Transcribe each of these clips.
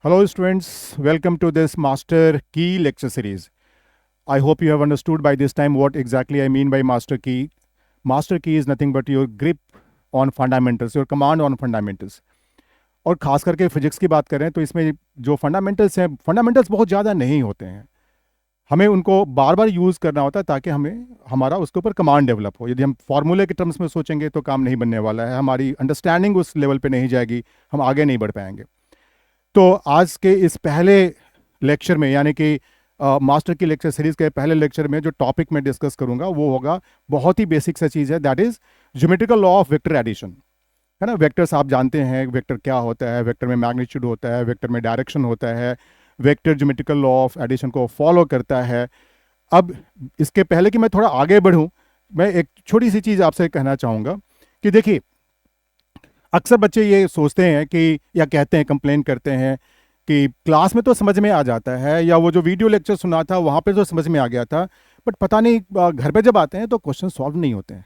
Hello, students. Welcome to this Master Key lecture series. I hope you have understood by this time what exactly I mean by Master Key. Master Key is nothing but your grip on fundamentals, your command on fundamentals. और खास करके physics की बात करें तो इसमें जो fundamentals हैं, फंडामेंटल्स बहुत ज़्यादा नहीं होते हैं। हमें उनको बार बार यूज़ करना होता है ताकि हमें हमारा उसके ऊपर कमांड डेवलप हो। यदि हम फार्मूले के टर्म्स में सोचेंगे तो काम नहीं बनने वाला है, हमारी अंडरस्टैंडिंग उस लेवल पे नहीं जाएगी, हम आगे नहीं बढ़ पाएंगे। तो आज के इस पहले लेक्चर में यानी कि मास्टर की लेक्चर सीरीज के पहले लेक्चर में जो टॉपिक मैं डिस्कस करूंगा वो होगा, बहुत ही बेसिक सा चीज़ है, that is geometrical law of vector addition. है ना, वेक्टर्स आप जानते हैं, वेक्टर क्या होता है, वेक्टर में मैग्नीट्यूड होता है, वेक्टर में डायरेक्शन होता है, vector geometrical law of addition को फॉलो करता है। अब इसके पहले कि मैं थोड़ा आगे बढ़ूं, मैं एक छोटी सी चीज़ आपसे कहना चाहूँगा कि देखिए, अक्सर बच्चे ये सोचते हैं कि या कहते हैं, कंप्लेन करते हैं कि क्लास में तो समझ में आ जाता है, या वो जो वीडियो लेक्चर सुना था वहाँ पे तो समझ में आ गया था, बट पता नहीं घर पे जब आते हैं तो क्वेश्चन सॉल्व नहीं होते हैं।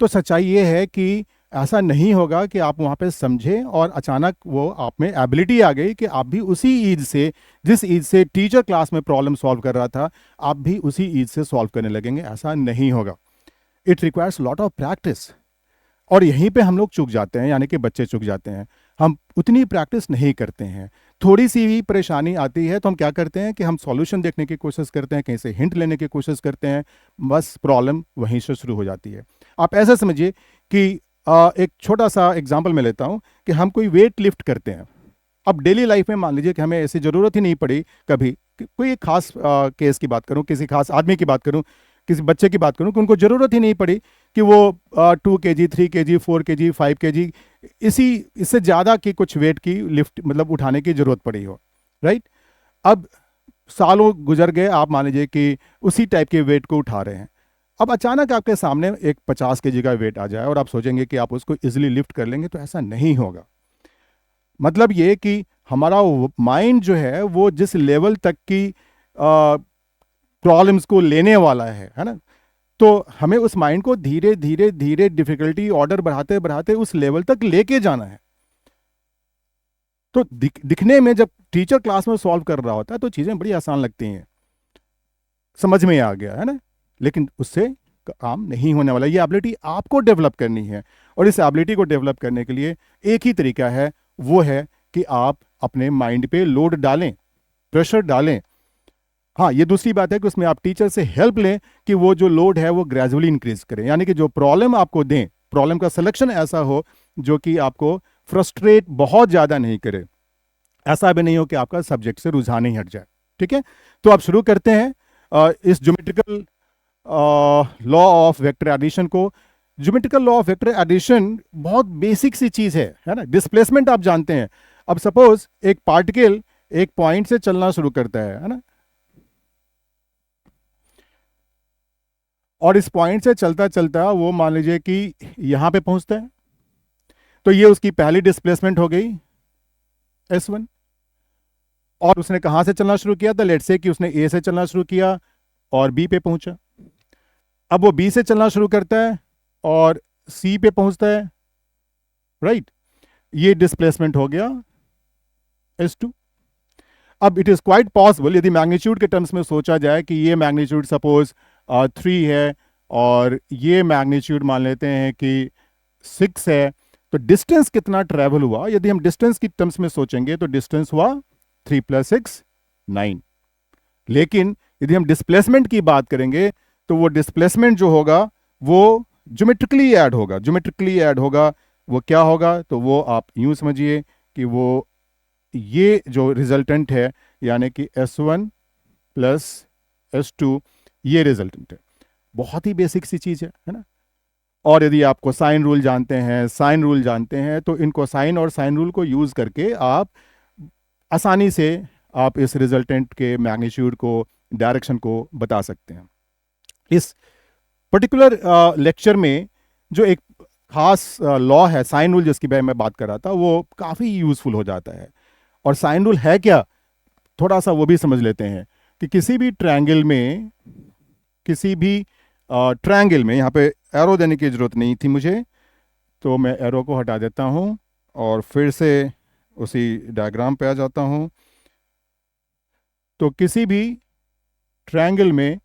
तो सच्चाई ये है कि ऐसा नहीं होगा कि आप वहाँ पे समझें और अचानक वो आप में एबिलिटी आ गई कि आप भी उसी ईज से, जिस ईज से टीचर क्लास में प्रॉब्लम सॉल्व कर रहा था, आप भी उसी ईज से सॉल्व करने लगेंगे। ऐसा नहीं होगा। It requires lot of practice. और यहीं पे हम लोग चूक जाते हैं, यानी कि बच्चे चूक जाते हैं। हम उतनी प्रैक्टिस नहीं करते हैं। थोड़ी सी भी परेशानी आती है तो हम क्या करते हैं कि हम सॉल्यूशन देखने की कोशिश करते हैं, कहीं से हिंट लेने की कोशिश करते हैं, बस प्रॉब्लम वहीं से शुरू हो जाती है। आप ऐसा समझिए कि एक छोटा सा एग्जाम्पल मैं लेता हूँ कि हम कोई वेट लिफ्ट करते हैं। अब डेली लाइफ में मान लीजिए कि हमें ऐसी ज़रूरत ही नहीं पड़ी कभी, कोई एक खास केस की बात करूँ, किसी खास आदमी की बात करूँ, किसी बच्चे की बात करूँ कि उनको ज़रूरत ही नहीं पड़ी कि वो 2 kg, 3 kg, 4 kg, 5 kg, इससे ज़्यादा की कुछ वेट की लिफ्ट मतलब उठाने की ज़रूरत पड़ी हो, राइट। अब सालों गुजर गए, आप मान लीजिए कि उसी टाइप के वेट को उठा रहे हैं। अब अचानक आपके सामने एक 50 kg का वेट आ जाए और आप सोचेंगे कि आप उसको इजीली लिफ्ट कर लेंगे, तो ऐसा नहीं होगा। मतलब ये कि हमारा माइंड जो है वो जिस लेवल तक की प्रॉब्लम्स को लेने वाला है ना, तो हमें उस माइंड को धीरे धीरे धीरे डिफिकल्टी ऑर्डर बढ़ाते बढ़ाते उस लेवल तक लेके जाना है। तो दिखने में जब टीचर क्लास में सॉल्व कर रहा होता है तो चीज़ें बड़ी आसान लगती हैं, समझ में आ गया है ना, लेकिन उससे काम नहीं होने वाला। ये एबिलिटी आपको डेवलप करनी है, और इस एबिलिटी को डेवलप करने के लिए एक ही तरीका है, वो है कि आप अपने माइंड पे लोड डालें, प्रेशर डालें। हाँ, ये दूसरी बात है कि उसमें आप टीचर से हेल्प लें कि वो जो लोड है वो ग्रेजुअली इंक्रीज करें, यानी कि जो प्रॉब्लम आपको दें, प्रॉब्लम का सिलेक्शन ऐसा हो जो कि आपको फ्रस्ट्रेट बहुत ज़्यादा नहीं करे, ऐसा भी नहीं हो कि आपका सब्जेक्ट से रुझान ही हट जाए। ठीक है, तो आप शुरू करते हैं इस geometrical law of vector addition को। Geometrical law of vector addition बहुत बेसिक सी चीज़ है ना। डिस्प्लेसमेंट आप जानते हैं। अब सपोज एक पार्टिकल एक पॉइंट से चलना शुरू करता है ना, और इस पॉइंट से चलता चलता वो मान लीजिए कि यहां पे पहुंचता है, तो ये उसकी पहली डिस्प्लेसमेंट हो गई S1। और उसने कहां से चलना शुरू किया था, लेट्स से कि उसने A से चलना शुरू किया और B पे पहुंचा। अब वो B से चलना शुरू करता है और C पे पहुंचता है, राइट। ये डिस्प्लेसमेंट हो गया S2। अब इट इज क्वाइट पॉसिबल, यदि मैग्नीट्यूड के टर्म्स में सोचा जाए कि ये मैग्नीट्यूड सपोज 3 है और ये मैग्नीट्यूड मान लेते हैं कि 6 है, तो डिस्टेंस कितना ट्रेवल हुआ, यदि हम डिस्टेंस की टर्म्स में सोचेंगे तो डिस्टेंस हुआ 3 + 6 9। लेकिन यदि हम डिस्प्लेसमेंट की बात करेंगे तो वो डिस्प्लेसमेंट जो होगा वो ज्योमेट्रिकली ऐड होगा। ज्योमेट्रिकली ऐड होगा वो क्या होगा, तो वो आप यूं समझिए कि वो ये जो रिजल्टेंट है, यानी कि S1 + S2, ये रिजल्टेंट है। बहुत ही बेसिक सी चीज़ है ना। और यदि आप कोसाइन रूल जानते हैं, साइन रूल जानते हैं, तो इन कोसाइन और साइन रूल को यूज़ करके आप आसानी से आप इस रिजल्टेंट के मैग्नीट्यूड को, डायरेक्शन को बता सकते हैं। इस पर्टिकुलर लेक्चर में जो एक खास लॉ है, साइन रूल, जिसकी मैं बात कर रहा था, वो काफ़ी यूज़फुल हो जाता है। और साइन रूल है क्या, थोड़ा सा वो भी समझ लेते हैं कि किसी भी ट्रायंगल में, किसी भी ट्रायंगल में, यहाँ पे एरो देने की ज़रूरत नहीं थी मुझे, तो मैं एरो को हटा देता हूँ और फिर से उसी डायग्राम पे आ जाता हूँ। तो किसी भी ट्रायंगल में,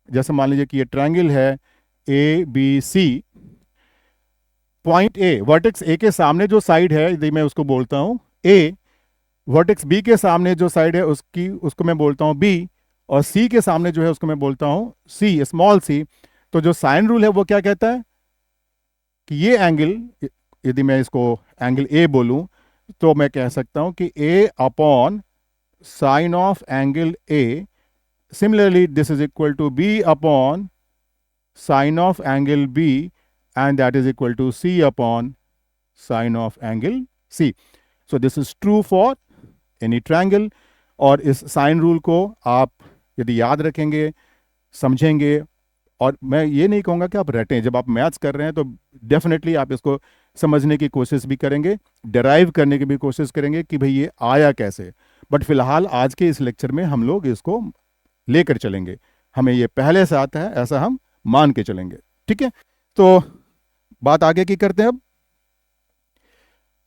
जैसे मान लीजिए कि ये ट्रायंगल है A B C, point A, vertex A के सामने जो साइड है यदि मैं उसको बोलता हूँ ए, वर्टेक्स बी के सामने जो साइड है उसको मैं बोलता हूँ बी, और सी के सामने जो है उसको मैं बोलता हूँ सी, स्मॉल सी। तो जो साइन रूल है वो क्या कहता है कि ये एंगल, यदि मैं इसको एंगल ए बोलूं, तो मैं कह सकता हूं कि A upon sine of angle A, similarly this is equal to B upon sine of angle B, and that is equal to C upon sine of angle C. So this is true for any triangle. और इस sine rule को आप यदि याद रखेंगे, समझेंगे, और मैं ये नहीं कहूँगा कि आप रटें, जब आप मैथ्स कर रहे हैं तो डेफिनेटली आप इसको समझने की कोशिश भी करेंगे, डिराइव करने की भी कोशिश करेंगे कि भाई ये आया कैसे। बट फिलहाल आज के इस लेक्चर में हम लोग इसको लेकर चलेंगे, हमें ये पहले से आता है ऐसा हम मान के चलेंगे। ठीक है, तो बात आगे की करते हैं अब।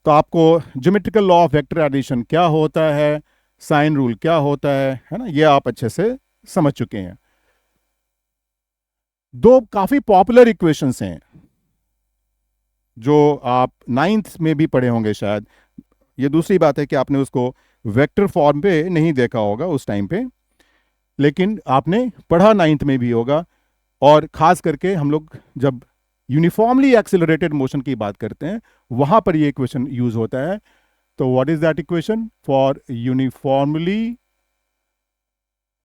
तो आपको geometrical law of vector addition क्या होता है, साइन रूल क्या होता है ना, ये आप अच्छे से समझ चुके हैं। दो काफी पॉपुलर इक्वेशंस हैं जो आप नाइन्थ में भी पढ़े होंगे शायद। ये दूसरी बात है कि आपने उसको वेक्टर फॉर्म पे नहीं देखा होगा उस टाइम पे, लेकिन आपने पढ़ा नाइन्थ में भी होगा। और खास करके हम लोग जब यूनिफॉर्मली एक्सिलरेटेड मोशन की बात करते हैं वहां पर ये इक्वेशन यूज होता है। तो what is that equation? For uniformly